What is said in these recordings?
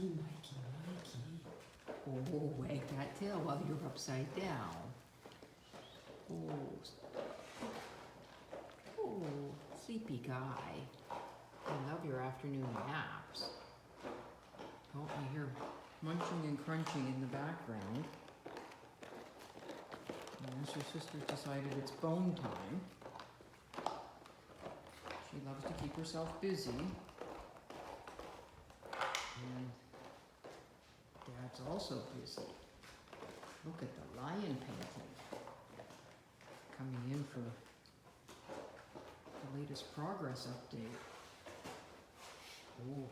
Mikey, Mikey, Mikey. Oh, wag that tail while you're upside down. Oh, sleepy guy. I love your afternoon naps. Oh, I hear munching and crunching in the background. Yes, your sister's decided it's bone time. She loves to keep herself busy. And Dad's also busy. Look at the lion painting. Coming in for the latest progress update. Oh,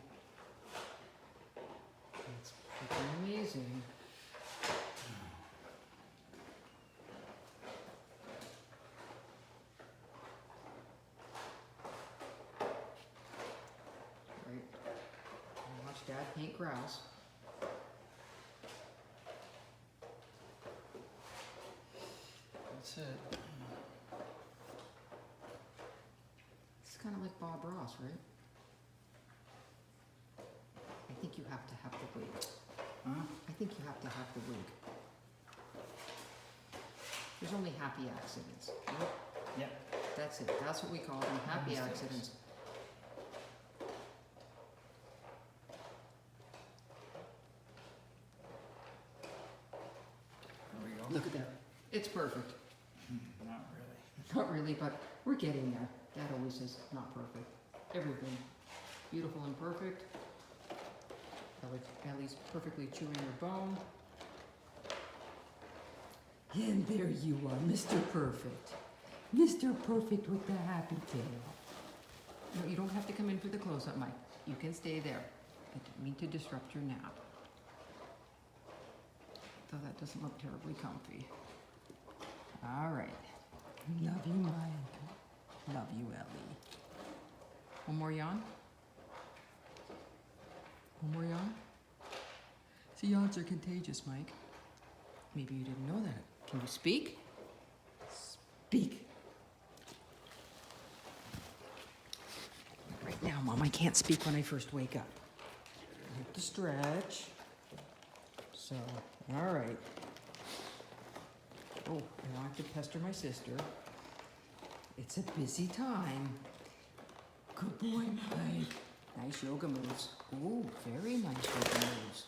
it's freaking amazing. Right. And watch Dad paint grouse. That's it. It's kind of like Bob Ross, right? I think you have to have the wig. Huh? I think you have to have the wig. There's only happy accidents. Yep. That's it. That's what we call them, happy Mistakes. accidents. There we go. Look at that. It's perfect. Not really. Not really, but we're getting there. Dad always says not perfect. Everything. Beautiful and perfect. Ellie's perfectly chewing her bone. And there you are, Mr. Perfect. Mr. Perfect with the happy tail. No, you don't have to come in for the close-up, Mike. You can stay there. I don't mean to disrupt your nap. Though that doesn't look terribly comfy. All right. Love you, Mike. Love you, Ellie. One more yawn? One more yawn? See, yawns are contagious, Mike. Maybe you didn't know that. Can you speak? Speak. Right now, Mom, I can't speak when I first wake up. I have to stretch. So, all right. Oh, I don't have to pester my sister. It's a busy time. Good boy, Mike. Nice yoga moves. Ooh, very nice yoga moves.